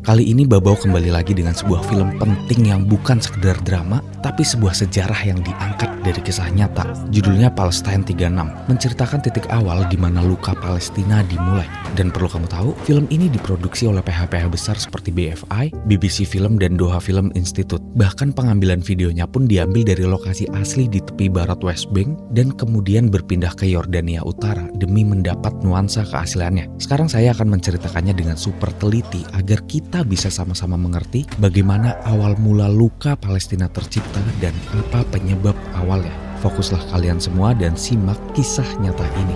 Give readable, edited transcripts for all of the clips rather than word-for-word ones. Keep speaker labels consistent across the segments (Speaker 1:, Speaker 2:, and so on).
Speaker 1: Kali ini Babau kembali lagi dengan sebuah film penting yang bukan sekedar drama, tapi sebuah sejarah yang diangkat dari kisah nyata. Judulnya Palestine 36, menceritakan titik awal di mana luka Palestina dimulai. Dan perlu kamu tahu, film ini diproduksi oleh PH-PH besar seperti BFI, BBC Film, dan Doha Film Institute. Bahkan pengambilan videonya pun diambil dari lokasi asli di tepi barat West Bank dan kemudian berpindah ke Yordania Utara demi mendapat nuansa keasliannya. Sekarang saya akan menceritakannya dengan super teliti agar kita bisa sama-sama mengerti bagaimana awal mula luka Palestina tercipta dan apa penyebab awalnya. Fokuslah kalian semua dan simak kisah nyata ini.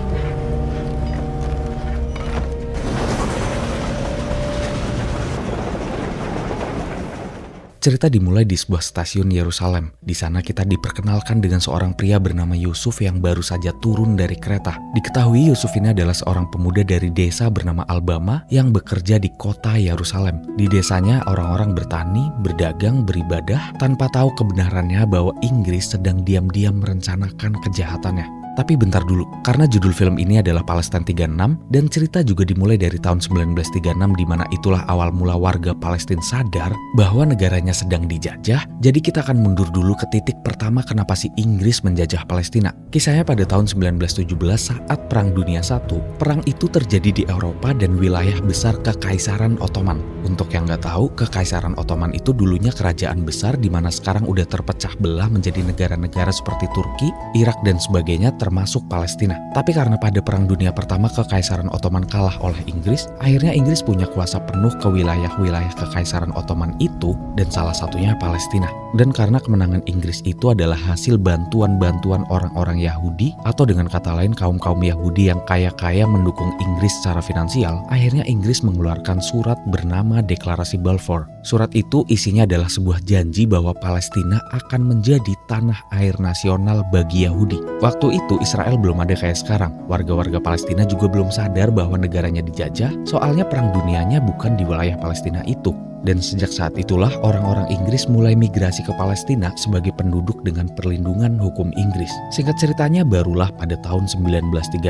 Speaker 1: Cerita dimulai di sebuah stasiun Yerusalem. Di sana kita diperkenalkan dengan seorang pria bernama Yusuf yang baru saja turun dari kereta. Diketahui Yusuf ini adalah seorang pemuda dari desa bernama Albama yang bekerja di kota Yerusalem. Di desanya orang-orang bertani, berdagang, beribadah tanpa tahu kebenarannya bahwa Inggris sedang diam-diam merencanakan kejahatannya. Tapi bentar dulu, karena judul film ini adalah Palestine 36 dan cerita juga dimulai dari tahun 1936 di mana itulah awal mula warga Palestina sadar bahwa negaranya sedang dijajah. Jadi kita akan mundur dulu ke titik pertama kenapa si Inggris menjajah Palestina. Kisahnya pada tahun 1917 saat Perang Dunia I. Perang itu terjadi di Eropa dan wilayah besar Kekaisaran Ottoman. Untuk yang nggak tahu, Kekaisaran Ottoman itu dulunya kerajaan besar di mana sekarang udah terpecah belah menjadi negara-negara seperti Turki, Irak dan sebagainya, termasuk Palestina. Tapi karena pada Perang Dunia Pertama Kekaisaran Ottoman kalah oleh Inggris, akhirnya Inggris punya kuasa penuh ke wilayah-wilayah Kekaisaran Ottoman itu dan salah satunya Palestina. Dan karena kemenangan Inggris itu adalah hasil bantuan-bantuan orang-orang Yahudi atau dengan kata lain kaum-kaum Yahudi yang kaya-kaya mendukung Inggris secara finansial, akhirnya Inggris mengeluarkan surat bernama Deklarasi Balfour. Surat itu isinya adalah sebuah janji bahwa Palestina akan menjadi tanah air nasional bagi Yahudi. Waktu itu Israel belum ada kayak sekarang. Warga-warga Palestina juga belum sadar bahwa negaranya dijajah, soalnya perang dunianya bukan di wilayah Palestina itu. Dan sejak saat itulah orang-orang Inggris mulai migrasi ke Palestina sebagai penduduk dengan perlindungan hukum Inggris. Singkat ceritanya barulah pada tahun 1936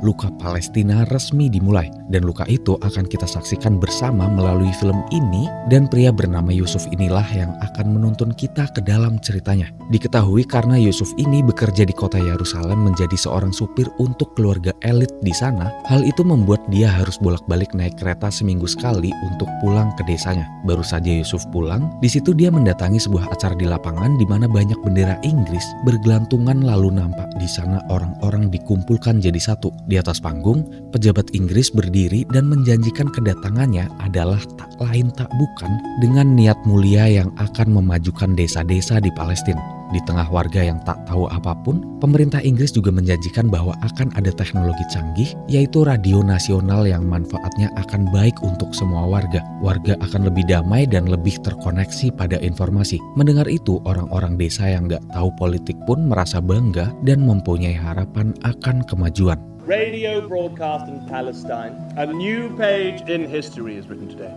Speaker 1: luka Palestina resmi dimulai. Dan luka itu akan kita saksikan bersama melalui film ini dan pria bernama Yusuf inilah yang akan menuntun kita ke dalam ceritanya. Diketahui karena Yusuf ini bekerja di kota Yerusalem menjadi seorang supir untuk keluarga elit di sana, hal itu membuat dia harus bolak-balik naik kereta seminggu sekali untuk pulang ke desanya. Baru saja Yusuf pulang, di situ dia mendatangi sebuah acara di lapangan di mana banyak bendera Inggris bergelantungan lalu nampak di sana orang-orang dikumpulkan jadi satu. Di atas panggung, pejabat Inggris berdiri dan menjanjikan kedatangannya adalah tak lain tak bukan dengan niat mulia yang akan memajukan desa-desa di Palestina. Di tengah warga yang tak tahu apapun, pemerintah Inggris juga menjanjikan bahwa akan ada teknologi canggih, yaitu radio nasional yang manfaatnya akan baik untuk semua warga. Warga akan lebih damai dan lebih terkoneksi pada informasi. Mendengar itu, orang-orang desa yang gak tahu politik pun merasa bangga dan mempunyai harapan akan kemajuan.
Speaker 2: Radio broadcast in Palestine. A new page in history is written today.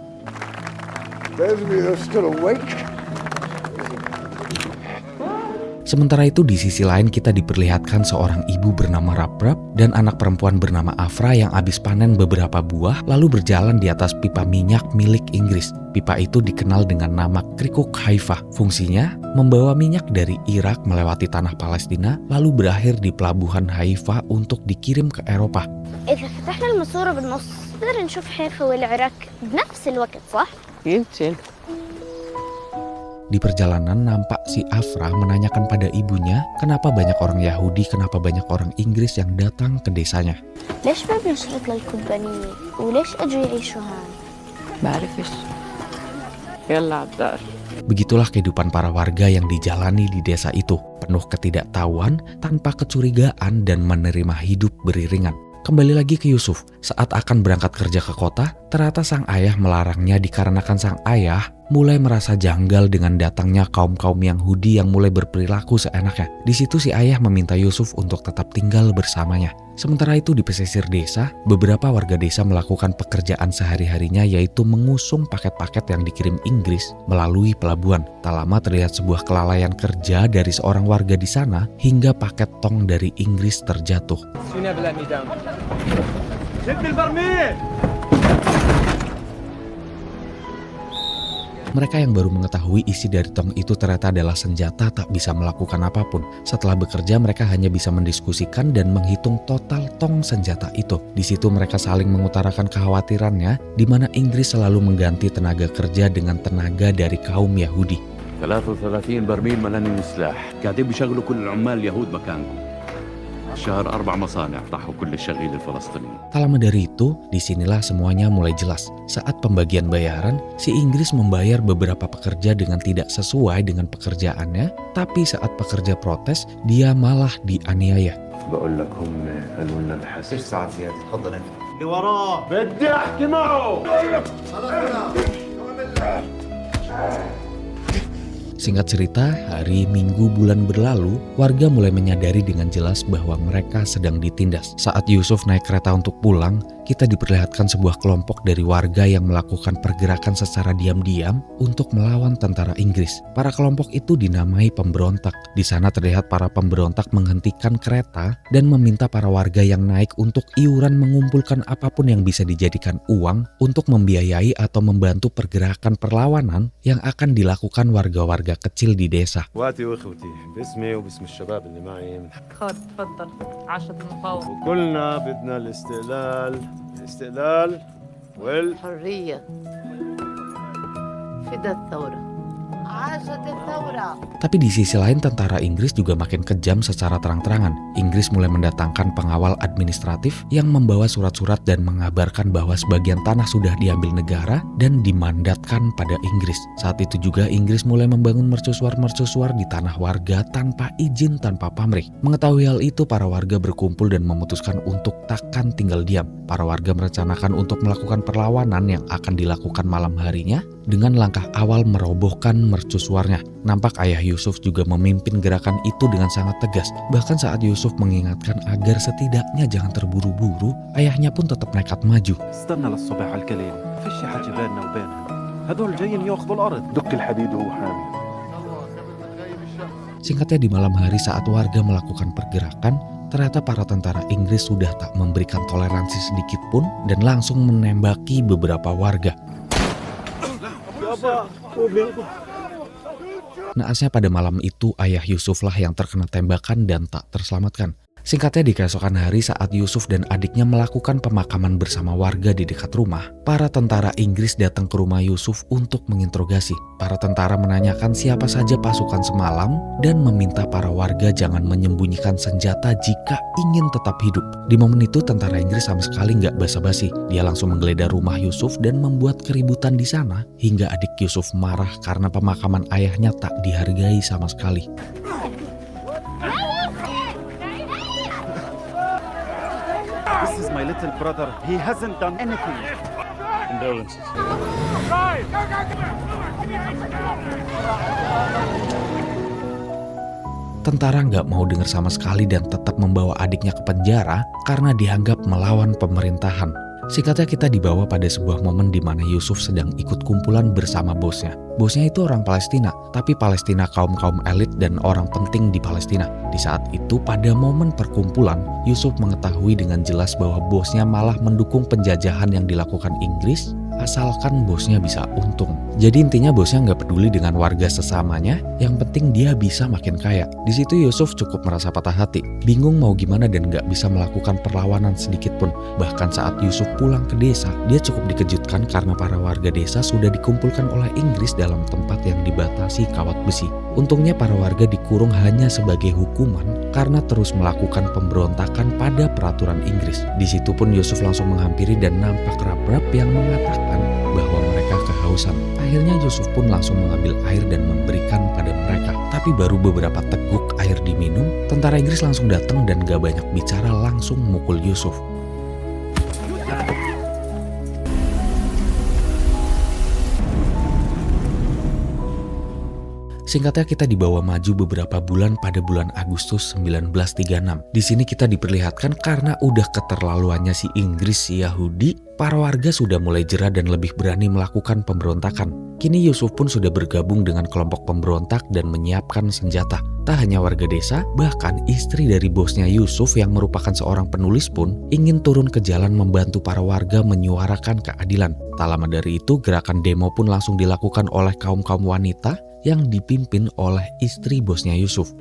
Speaker 3: Those of you who are still awake.
Speaker 1: Sementara itu di sisi lain kita diperlihatkan seorang ibu bernama Rabrab dan anak perempuan bernama Afra yang habis panen beberapa buah lalu berjalan di atas pipa minyak milik Inggris. Pipa itu dikenal dengan nama Krikuk Haifa. Fungsinya membawa minyak dari Irak melewati tanah Palestina lalu berakhir di pelabuhan Haifa untuk dikirim ke Eropa.
Speaker 4: إذا فتحنا الماسورة بالنص نقدر نشوف حيفا والعراق بنفس الوقت صح؟
Speaker 5: يمكن.
Speaker 1: Di perjalanan nampak si Afra menanyakan pada ibunya kenapa banyak orang Yahudi, kenapa banyak orang Inggris yang datang ke desanya.
Speaker 4: ليش ما بنشرط للكومبانية وليش أجوا يعيشوا هون؟
Speaker 5: بعرفش. يلا عالدار.
Speaker 1: Begitulah kehidupan para warga yang dijalani di desa itu, penuh ketidaktahuan, tanpa kecurigaan dan menerima hidup beriringan. Kembali lagi ke Yusuf, saat akan berangkat kerja ke kota, ternyata sang ayah melarangnya dikarenakan sang ayah mulai merasa janggal dengan datangnya kaum-kaum Yahudi yang mulai berperilaku seenaknya. Di situ si ayah meminta Yusuf untuk tetap tinggal bersamanya. Sementara itu di pesisir desa, beberapa warga desa melakukan pekerjaan sehari-harinya yaitu mengusung paket-paket yang dikirim Inggris melalui pelabuhan. Tak lama terlihat sebuah kelalaian kerja dari seorang warga di sana hingga paket tong dari Inggris terjatuh. Mereka yang baru mengetahui isi dari tong itu ternyata adalah senjata tak bisa melakukan apapun. Setelah bekerja, mereka hanya bisa mendiskusikan dan menghitung total tong senjata itu. Di situ mereka saling mengutarakan kekhawatirannya, di mana Inggris selalu mengganti tenaga kerja dengan tenaga dari kaum Yahudi.
Speaker 6: 33 برميل ملانين سلاح قاعدين بيشغلوا كل العمال اليهود مكانكم شهر 4 مصانع طاحوا كل الشغيل الفلسطيني.
Speaker 1: Tak lama dari itu, disinilah semuanya mulai jelas. Saat pembagian bayaran, si Inggris membayar beberapa pekerja dengan tidak sesuai dengan pekerjaannya, tapi saat pekerja protes, dia malah dianiaya.
Speaker 6: بقول لك هم قالوا لنا الحسن
Speaker 7: 6 ساعات زيادة تفضل انت.
Speaker 2: اللي وراه بدي احكي معه.
Speaker 1: Singkat cerita, hari Minggu bulan berlalu, warga mulai menyadari dengan jelas bahwa mereka sedang ditindas. Saat Yusuf naik kereta untuk pulang, kita diperlihatkan sebuah kelompok dari warga yang melakukan pergerakan secara diam-diam untuk melawan tentara Inggris. Para kelompok itu dinamai pemberontak. Di sana terlihat para pemberontak menghentikan kereta dan meminta para warga yang naik untuk iuran mengumpulkan apapun yang bisa dijadikan uang untuk membiayai atau membantu pergerakan perlawanan yang akan dilakukan warga-warga kecil di desa.
Speaker 2: اخواتي واخوتي باسمي وباسم الشباب اللي معي
Speaker 5: خد تفضل 10 المقاومة.
Speaker 2: وكلنا بدنا الاستقلال
Speaker 5: حرية فدا الثورة عاشت الثورة.
Speaker 1: Tapi di sisi lain tentara Inggris juga makin kejam secara terang-terangan. Inggris mulai mendatangkan pengawal administratif yang membawa surat-surat dan mengabarkan bahwa sebagian tanah sudah diambil negara dan dimandatkan pada Inggris. Saat itu juga Inggris mulai membangun mercusuar-mercusuar di tanah warga tanpa izin, tanpa pamrih. Mengetahui hal itu, para warga berkumpul dan memutuskan untuk takkan tinggal diam. Para warga merencanakan untuk melakukan perlawanan yang akan dilakukan malam harinya dengan langkah awal merobohkan mercusuarnya. Nampak ayah Yusuf juga memimpin gerakan itu dengan sangat tegas. Bahkan saat Yusuf mengingatkan agar setidaknya jangan terburu-buru, ayahnya pun tetap nekat maju.
Speaker 6: استنى للصبح على الكلام في شي حاجة بيننا وبينهم هذول جايين ياخذوا الأرض دق الحديد وهو حامي.
Speaker 1: Singkatnya, di malam hari saat warga melakukan pergerakan, ternyata para tentara Inggris sudah tak memberikan toleransi sedikit pun dan langsung menembaki beberapa warga. Naasnya pada malam itu ayah Yusuflah yang terkena tembakan dan tak terselamatkan. Singkatnya, di keesokan hari saat Yusuf dan adiknya melakukan pemakaman bersama warga di dekat rumah, para tentara Inggris datang ke rumah Yusuf untuk menginterogasi. Para tentara menanyakan siapa saja pasukan semalam dan meminta para warga jangan menyembunyikan senjata jika ingin tetap hidup. Di momen itu tentara Inggris sama sekali nggak basa-basi. Dia langsung menggeledah rumah Yusuf dan membuat keributan di sana hingga adik Yusuf marah karena pemakaman ayahnya tak dihargai sama sekali.
Speaker 6: This is my little brother. He hasn't done anything.
Speaker 2: Condolences.
Speaker 1: Tentara nggak mau dengar sama sekali dan tetap membawa adiknya ke penjara karena dianggap melawan pemerintahan. Singkatnya, kita dibawa pada sebuah momen di mana Yusuf sedang ikut kumpulan bersama bosnya. Bosnya itu orang Palestina, tapi Palestina kaum-kaum elit dan orang penting di Palestina. Di saat itu, pada momen perkumpulan, Yusuf mengetahui dengan jelas bahwa bosnya malah mendukung penjajahan yang dilakukan Inggris, asalkan bosnya bisa untung. Jadi intinya bosnya nggak peduli dengan warga sesamanya, yang penting dia bisa makin kaya. Di situ Yusuf cukup merasa patah hati, bingung mau gimana dan nggak bisa melakukan perlawanan sedikit pun. Bahkan saat Yusuf pulang ke desa, dia cukup dikejutkan karena para warga desa sudah dikumpulkan oleh Inggris dalam tempat yang dibatasi kawat besi. Untungnya para warga dikurung hanya sebagai hukuman karena terus melakukan pemberontakan pada peraturan Inggris. Di situ pun Yusuf langsung menghampiri dan nampak rap-rap yang mengatakan bahwa mereka kehausan. Akhirnya Yusuf pun langsung mengambil air dan memberikan pada mereka. Tapi baru beberapa teguk air diminum, tentara Inggris langsung datang dan gak banyak bicara langsung mukul Yusuf. Singkatnya, kita dibawa maju beberapa bulan pada bulan Agustus 1936. Di sini kita diperlihatkan karena udah keterlaluannya si Inggris, si Yahudi, para warga sudah mulai jera dan lebih berani melakukan pemberontakan. Kini Yusuf pun sudah bergabung dengan kelompok pemberontak dan menyiapkan senjata. Tak hanya warga desa, bahkan istri dari bosnya Yusuf yang merupakan seorang penulis pun ingin turun ke jalan membantu para warga menyuarakan keadilan. Tak lama dari itu, gerakan demo pun langsung dilakukan oleh kaum-kaum wanita yang dipimpin oleh istri bosnya Yusuf.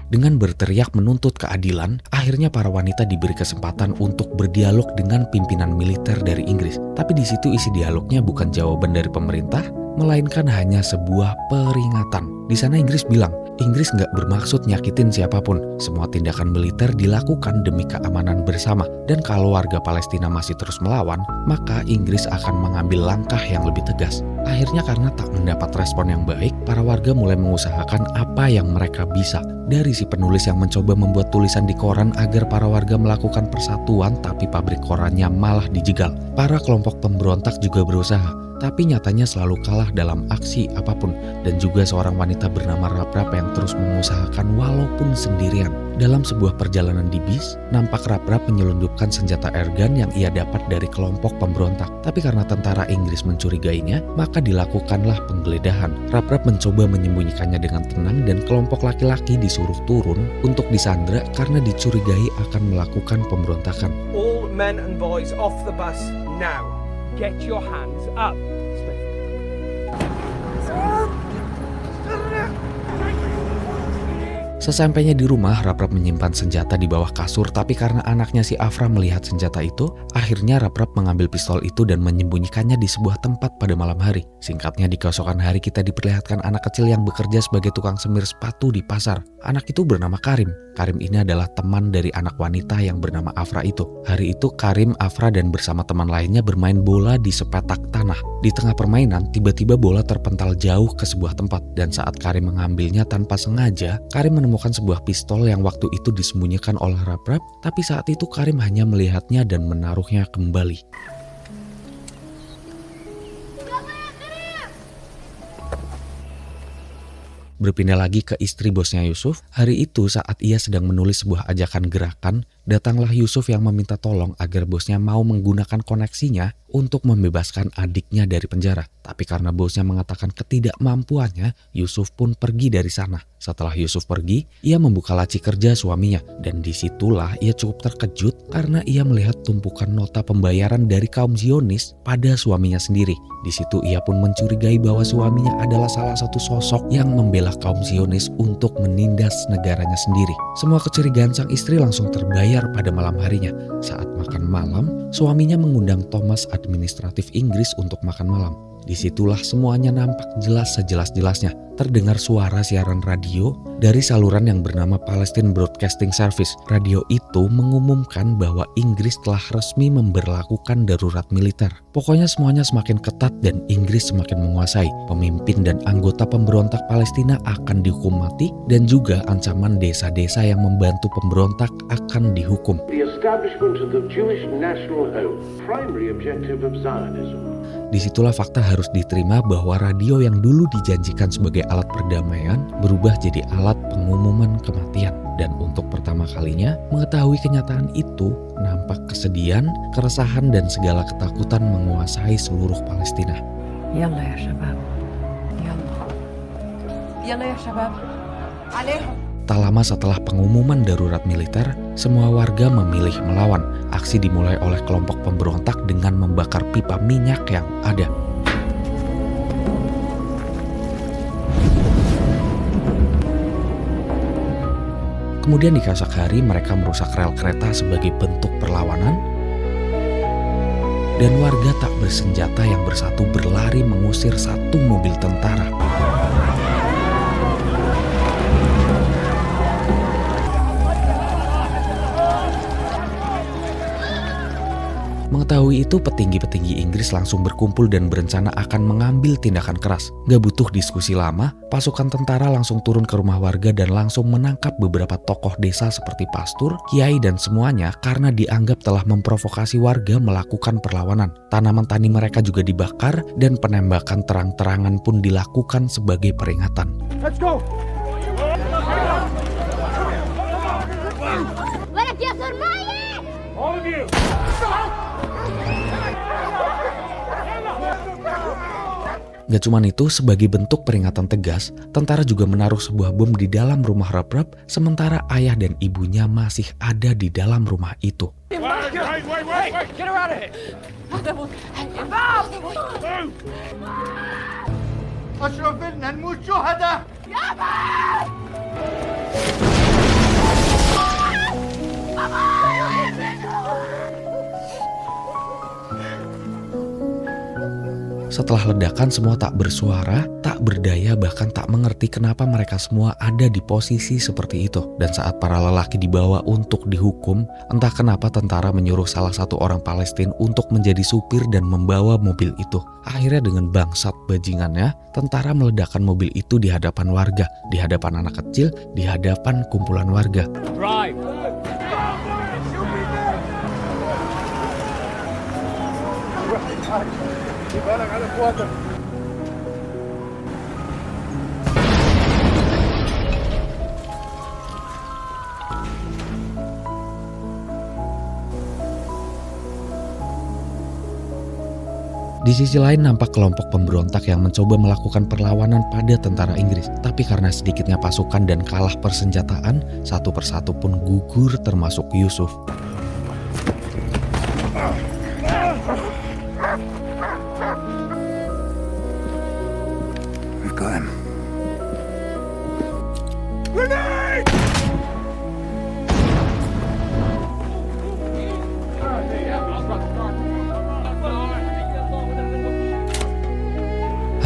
Speaker 1: Dengan berteriak menuntut keadilan, akhirnya para wanita diberi kesempatan untuk berdialog dengan pimpinan militer dari Inggris. Tapi di situ isi dialognya bukan jawaban dari pemerintah, melainkan hanya sebuah peringatan. Di sana Inggris bilang, Inggris nggak bermaksud nyakitin siapapun. Semua tindakan militer dilakukan demi keamanan bersama. Dan kalau warga Palestina masih terus melawan, maka Inggris akan mengambil langkah yang lebih tegas. Akhirnya karena tak mendapat respon yang baik, para warga mulai mengusahakan apa yang mereka bisa. Dari si penulis yang mencoba membuat tulisan di koran agar para warga melakukan persatuan, tapi pabrik korannya malah dijegal. Para kelompok pemberontak juga berusaha, tapi nyatanya selalu kalah dalam aksi apapun. Dan juga seorang wanita bernama Raprap yang terus mengusahakan walaupun sendirian. Dalam sebuah perjalanan di bis, nampak Raprap menyelundupkan senjata airgun yang ia dapat dari kelompok pemberontak. Tapi karena tentara Inggris mencurigainya, maka dilakukanlah penggeledahan. Raprap mencoba menyembunyikannya dengan tenang dan kelompok laki-laki disuruh turun untuk disandra karena dicurigai akan melakukan pemberontakan.
Speaker 7: All men and boys off the bus now. Get your hands up.
Speaker 1: Sesampainya di rumah, Raprap menyimpan senjata di bawah kasur, tapi karena anaknya si Afra melihat senjata itu, akhirnya Raprap mengambil pistol itu dan menyembunyikannya di sebuah tempat pada malam hari. Singkatnya, di keesokan hari kita diperlihatkan anak kecil yang bekerja sebagai tukang semir sepatu di pasar. Anak itu bernama Karim. Karim ini adalah teman dari anak wanita yang bernama Afra itu. Hari itu Karim, Afra, dan bersama teman lainnya bermain bola di sepetak tanah. Di tengah permainan, tiba-tiba bola terpental jauh ke sebuah tempat. Dan saat Karim mengambilnya tanpa sengaja, Karim menemukan sebuah pistol yang waktu itu disembunyikan oleh Raprap, tapi saat itu Karim hanya melihatnya dan menaruhnya kembali. Berpindah lagi ke istri bosnya Yusuf, hari itu saat ia sedang menulis sebuah ajakan gerakan, datanglah Yusuf yang meminta tolong agar bosnya mau menggunakan koneksinya untuk membebaskan adiknya dari penjara. Tapi karena bosnya mengatakan ketidakmampuannya, Yusuf pun pergi dari sana. Setelah Yusuf pergi, ia membuka laci kerja suaminya. Dan disitulah ia cukup terkejut karena ia melihat tumpukan nota pembayaran dari kaum Zionis pada suaminya sendiri. Di situ ia pun mencurigai bahwa suaminya adalah salah satu sosok yang membela kaum Zionis untuk menindas negaranya sendiri. Semua kecurigaan sang istri langsung terbayar pada malam harinya. Saat makan malam, suaminya mengundang Thomas administratif Inggris untuk makan malam. Disitulah semuanya nampak jelas sejelas-jelasnya. Terdengar suara siaran radio dari saluran yang bernama Palestine Broadcasting Service. Radio itu mengumumkan bahwa Inggris telah resmi memberlakukan darurat militer. Pokoknya semuanya semakin ketat dan Inggris semakin menguasai. Pemimpin dan anggota pemberontak Palestina akan dihukum mati dan juga ancaman desa-desa yang membantu pemberontak akan dihukum.
Speaker 8: The establishment of the Jewish national hope, primary objective of Zionism.
Speaker 1: Disitulah fakta harus diterima bahwa radio yang dulu dijanjikan sebagai alat perdamaian berubah jadi alat pengumuman kematian. Dan untuk pertama kalinya mengetahui kenyataan itu, nampak kesedihan, keresahan, dan segala ketakutan menguasai seluruh Palestina.
Speaker 5: يلا يا شباب يلا يلا يا شباب عليهم.
Speaker 1: Tak lama setelah pengumuman darurat militer, semua warga memilih melawan. Aksi dimulai oleh kelompok pemberontak dengan membakar pipa minyak yang ada. Kemudian di keesokan hari mereka merusak rel kereta sebagai bentuk perlawanan. Dan warga tak bersenjata yang bersatu berlari mengusir satu mobil tentara. Mengetahui itu, petinggi-petinggi Inggris langsung berkumpul dan berencana akan mengambil tindakan keras. Gak butuh diskusi lama, pasukan tentara langsung turun ke rumah warga dan langsung menangkap beberapa tokoh desa seperti pastur, kiai, dan semuanya karena dianggap telah memprovokasi warga melakukan perlawanan. Tanaman tani mereka juga dibakar dan penembakan terang-terangan pun dilakukan sebagai peringatan.
Speaker 2: Let's go!
Speaker 4: ولك يا سرماية
Speaker 2: you!
Speaker 1: Gak cuman itu, sebagai bentuk peringatan tegas, tentara juga menaruh sebuah bom di dalam rumah Raprap, sementara ayah dan ibunya masih ada di dalam rumah itu.
Speaker 2: Wait!
Speaker 7: Get her out of here!
Speaker 3: أشرف إلنا نموت شهداء.
Speaker 1: Setelah ledakan, semua tak bersuara, tak berdaya, bahkan tak mengerti kenapa mereka semua ada di posisi seperti itu. Dan saat para lelaki dibawa untuk dihukum, entah kenapa tentara menyuruh salah satu orang Palestina untuk menjadi supir dan membawa mobil itu. Akhirnya dengan bangsat bajingannya, tentara meledakkan mobil itu di hadapan warga, di hadapan anak kecil, di hadapan kumpulan warga.
Speaker 2: Drive!
Speaker 3: بالك على اخواتك.
Speaker 1: Di sisi lain nampak kelompok pemberontak yang mencoba melakukan perlawanan pada tentara Inggris. Tapi karena sedikitnya pasukan dan kalah persenjataan, satu persatu pun gugur termasuk Yusuf.
Speaker 3: We've got him.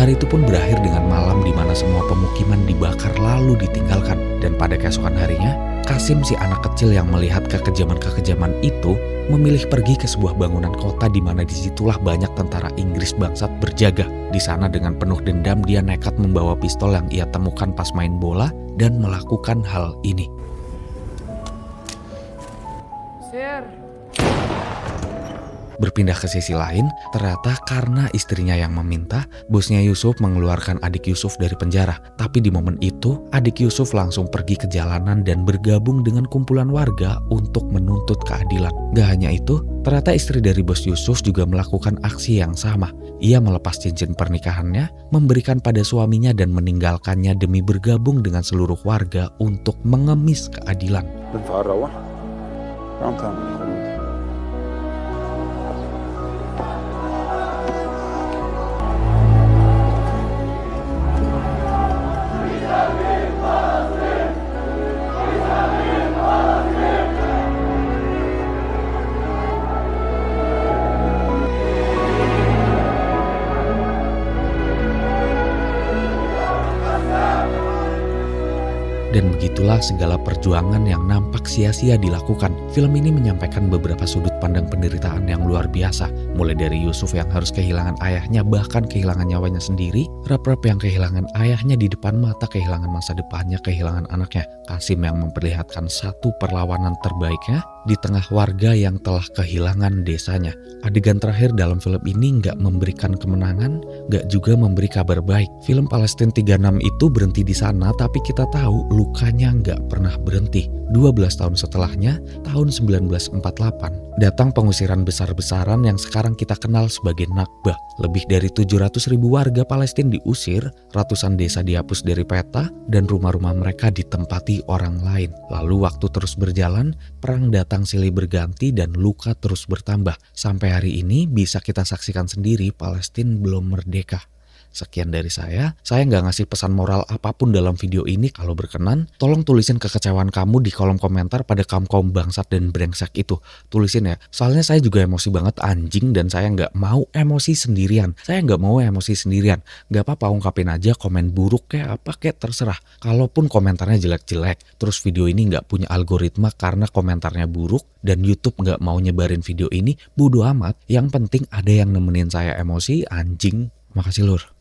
Speaker 1: Hari itu pun berakhir dengan malam di mana semua pemukiman dibakar lalu ditinggalkan. Dan pada keesokan harinya, Kasim, si anak kecil yang melihat kekejaman-kekejaman itu, memilih pergi ke sebuah bangunan kota di mana disitulah banyak tentara Inggris bangsat berjaga. Di sana dengan penuh dendam dia nekat membawa pistol yang ia temukan pas main bola dan melakukan hal ini.
Speaker 5: Sir.
Speaker 1: Berpindah ke sisi lain, ternyata karena istrinya yang meminta, bosnya Yusuf mengeluarkan adik Yusuf dari penjara. Tapi di momen itu, adik Yusuf langsung pergi ke jalanan dan bergabung dengan kumpulan warga untuk menuntut keadilan. Gak hanya itu, ternyata istri dari bos Yusuf juga melakukan aksi yang sama. Ia melepas cincin pernikahannya, memberikan pada suaminya dan meninggalkannya demi bergabung dengan seluruh warga untuk mengemis keadilan. Dan begitulah segala perjuangan yang nampak sia-sia dilakukan. Film ini menyampaikan beberapa sudut pandang penderitaan yang luar biasa. Mulai dari Yusuf yang harus kehilangan ayahnya, bahkan kehilangan nyawanya sendiri. Raprap yang kehilangan ayahnya di depan mata, kehilangan masa depannya, kehilangan anaknya. Kasim yang memperlihatkan satu perlawanan terbaiknya di tengah warga yang telah kehilangan desanya. Adegan terakhir dalam film ini nggak memberikan kemenangan, nggak juga memberi kabar baik. Film Palestina 36 itu berhenti di sana, tapi kita tahu lukanya nggak pernah berhenti. 12 tahun setelahnya, tahun 1948, datang pengusiran besar-besaran yang sekarang kita kenal sebagai Nakbah. Lebih dari 700.000 warga Palestina diusir, ratusan desa dihapus dari peta, dan rumah-rumah mereka ditempati orang lain. Lalu waktu terus berjalan, perang datang silih berganti dan luka terus bertambah. Sampai hari ini bisa kita saksikan sendiri Palestina belum merdeka. Sekian dari saya nggak ngasih pesan moral apapun dalam video ini. Kalau berkenan, tolong tulisin kekecewaan kamu di kolom komentar pada kaum bangsat dan brengsek itu. Tulisin ya, soalnya saya juga emosi banget anjing dan saya nggak mau emosi sendirian. Nggak apa-apa, ungkapin aja komen buruk kayak apa kayak terserah. Kalaupun komentarnya jelek-jelek, terus video ini nggak punya algoritma karena komentarnya buruk dan YouTube nggak mau nyebarin video ini, bodo amat. Yang penting ada yang nemenin saya emosi, anjing. Makasih lur.